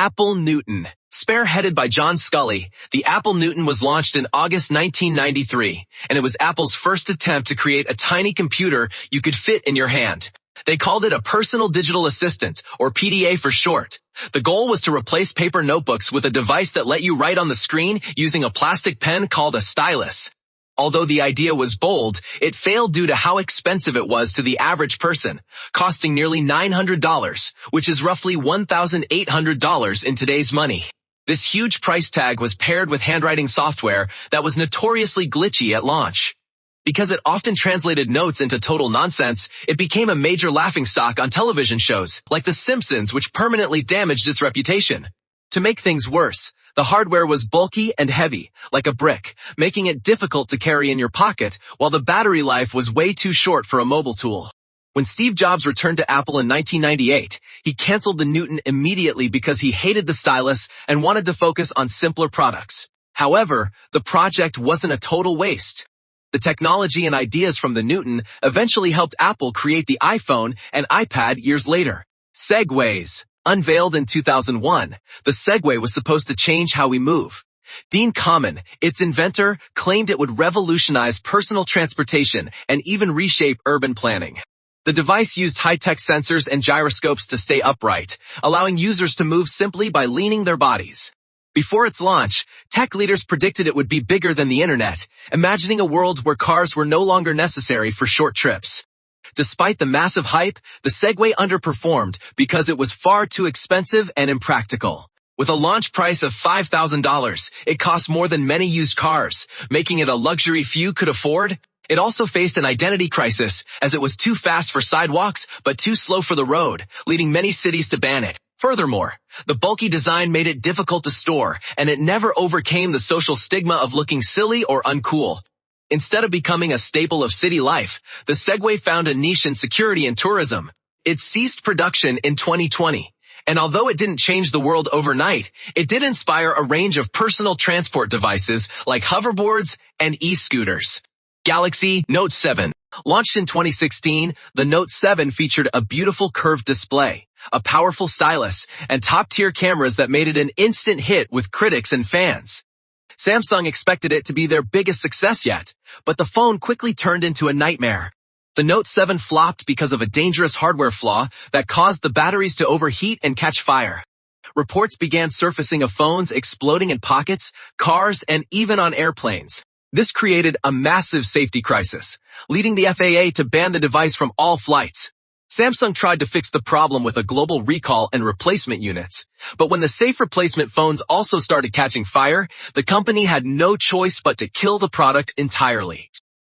Apple Newton. Spearheaded by John Sculley, the Apple Newton was launched in August 1993, and it was Apple's first attempt to create a tiny computer you could fit in your hand. They called it a personal digital assistant, or PDA for short. The goal was to replace paper notebooks with a device that let you write on the screen using a plastic pen called a stylus. Although the idea was bold, it failed due to how expensive it was to the average person, costing nearly $900, which is roughly $1,800 in today's money. This huge price tag was paired with handwriting software that was notoriously glitchy at launch. Because it often translated notes into total nonsense, it became a major laughingstock on television shows, like The Simpsons, which permanently damaged its reputation. To make things worse, the hardware was bulky and heavy, like a brick, making it difficult to carry in your pocket, while the battery life was way too short for a mobile tool. When Steve Jobs returned to Apple in 1998, he canceled the Newton immediately because he hated the stylus and wanted to focus on simpler products. However, the project wasn't a total waste. The technology and ideas from the Newton eventually helped Apple create the iPhone and iPad years later. Segways. Unveiled in 2001, the Segway was supposed to change how we move. Dean Kamen, its inventor, claimed it would revolutionize personal transportation and even reshape urban planning. The device used high-tech sensors and gyroscopes to stay upright, allowing users to move simply by leaning their bodies. Before its launch, tech leaders predicted it would be bigger than the internet, imagining a world where cars were no longer necessary for short trips. Despite the massive hype, the Segway underperformed because it was far too expensive and impractical. With a launch price of $5,000, it cost more than many used cars, making it a luxury few could afford. It also faced an identity crisis, as it was too fast for sidewalks but too slow for the road, leading many cities to ban it. Furthermore, the bulky design made it difficult to store, and it never overcame the social stigma of looking silly or uncool. Instead of becoming a staple of city life, the Segway found a niche in security and tourism. It ceased production in 2020, and although it didn't change the world overnight, it did inspire a range of personal transport devices like hoverboards and e-scooters. Galaxy Note 7. Launched in 2016, the Note 7 featured a beautiful curved display, a powerful stylus, and top-tier cameras that made it an instant hit with critics and fans. Samsung expected it to be their biggest success yet, but the phone quickly turned into a nightmare. The Note 7 flopped because of a dangerous hardware flaw that caused the batteries to overheat and catch fire. Reports began surfacing of phones exploding in pockets, cars, and even on airplanes. This created a massive safety crisis, leading the FAA to ban the device from all flights. Samsung tried to fix the problem with a global recall and replacement units, but when the safe replacement phones also started catching fire, the company had no choice but to kill the product entirely.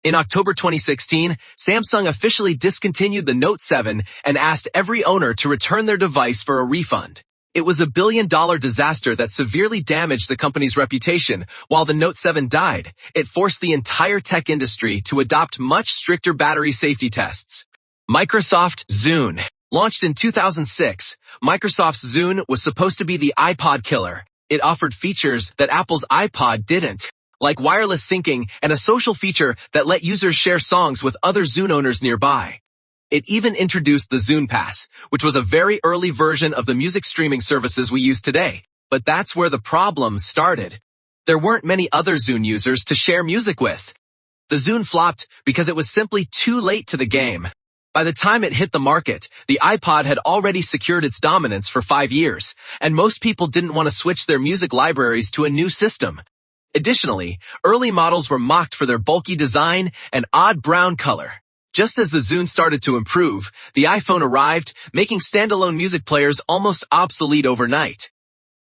In October 2016, Samsung officially discontinued the Note 7 and asked every owner to return their device for a refund. It was a billion-dollar disaster that severely damaged the company's reputation. While the Note 7 died, it forced the entire tech industry to adopt much stricter battery safety tests. Microsoft Zune. Launched in 2006, Microsoft's Zune was supposed to be the iPod killer. It offered features that Apple's iPod didn't, like wireless syncing and a social feature that let users share songs with other Zune owners nearby. It even introduced the Zune Pass, which was a very early version of the music streaming services we use today. But that's where the problem started. There weren't many other Zune users to share music with. The Zune flopped because it was simply too late to the game. By the time it hit the market, the iPod had already secured its dominance for 5 years, and most people didn't want to switch their music libraries to a new system. Additionally, early models were mocked for their bulky design and odd brown color. Just as the Zune started to improve, the iPhone arrived, making standalone music players almost obsolete overnight.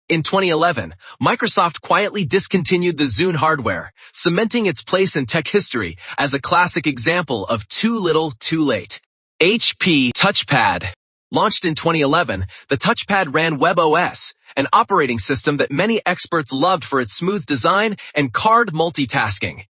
In 2011, Microsoft quietly discontinued the Zune hardware, cementing its place in tech history as a classic example of too little, too late. HP TouchPad. Launched in 2011, the TouchPad ran WebOS, an operating system that many experts loved for its smooth design and card multitasking.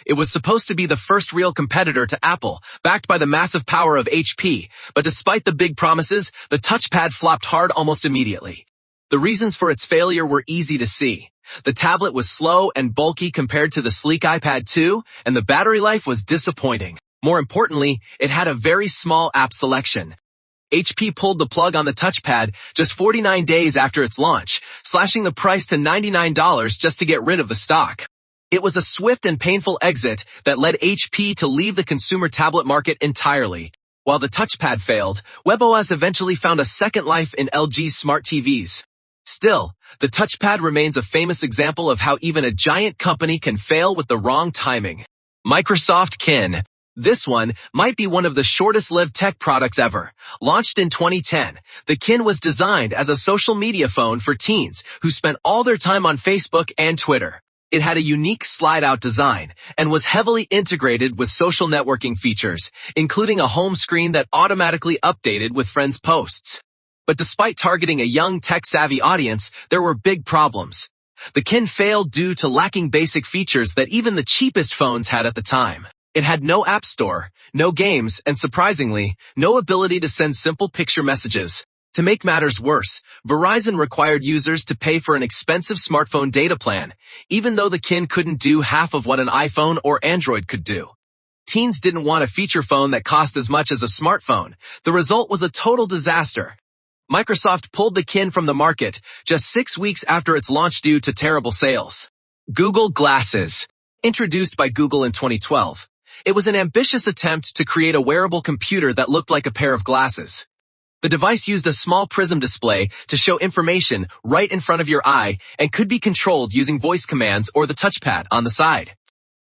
It was supposed to be the first real competitor to Apple, backed by the massive power of HP, but despite the big promises, the TouchPad flopped hard almost immediately. The reasons for its failure were easy to see. The tablet was slow and bulky compared to the sleek iPad 2, and the battery life was disappointing. More importantly, it had a very small app selection. HP pulled the plug on the TouchPad just 49 days after its launch, slashing the price to $99 just to get rid of the stock. It was a swift and painful exit that led HP to leave the consumer tablet market entirely. While the TouchPad failed, WebOS eventually found a second life in LG's smart TVs. Still, the TouchPad remains a famous example of how even a giant company can fail with the wrong timing. Microsoft Kin. This one might be one of the shortest-lived tech products ever. Launched in 2010, the Kin was designed as a social media phone for teens who spent all their time on Facebook and Twitter. It had a unique slide-out design and was heavily integrated with social networking features, including a home screen that automatically updated with friends' posts. But despite targeting a young tech-savvy audience, there were big problems. The Kin failed due to lacking basic features that even the cheapest phones had at the time. It had no app store, no games, and surprisingly, no ability to send simple picture messages. To make matters worse, Verizon required users to pay for an expensive smartphone data plan, even though the Kin couldn't do half of what an iPhone or Android could do. Teens didn't want a feature phone that cost as much as a smartphone. The result was a total disaster. Microsoft pulled the Kin from the market just 6 weeks after its launch due to terrible sales. Google Glasses. Introduced by Google in 2012, it was an ambitious attempt to create a wearable computer that looked like a pair of glasses. The device used a small prism display to show information right in front of your eye and could be controlled using voice commands or the touchpad on the side.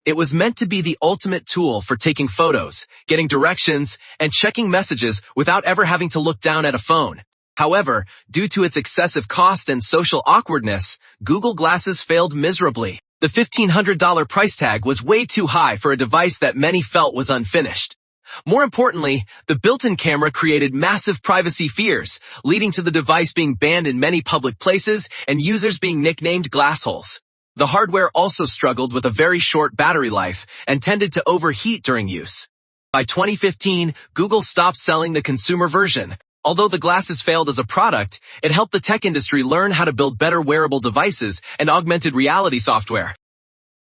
It was meant to be the ultimate tool for taking photos, getting directions, and checking messages without ever having to look down at a phone. However, due to its excessive cost and social awkwardness, Google Glasses failed miserably. The $1,500 price tag was way too high for a device that many felt was unfinished. More importantly, the built-in camera created massive privacy fears, leading to the device being banned in many public places and users being nicknamed glassholes. The hardware also struggled with a very short battery life and tended to overheat during use. By 2015, Google stopped selling the consumer version. Although the glasses failed as a product, it helped the tech industry learn how to build better wearable devices and augmented reality software.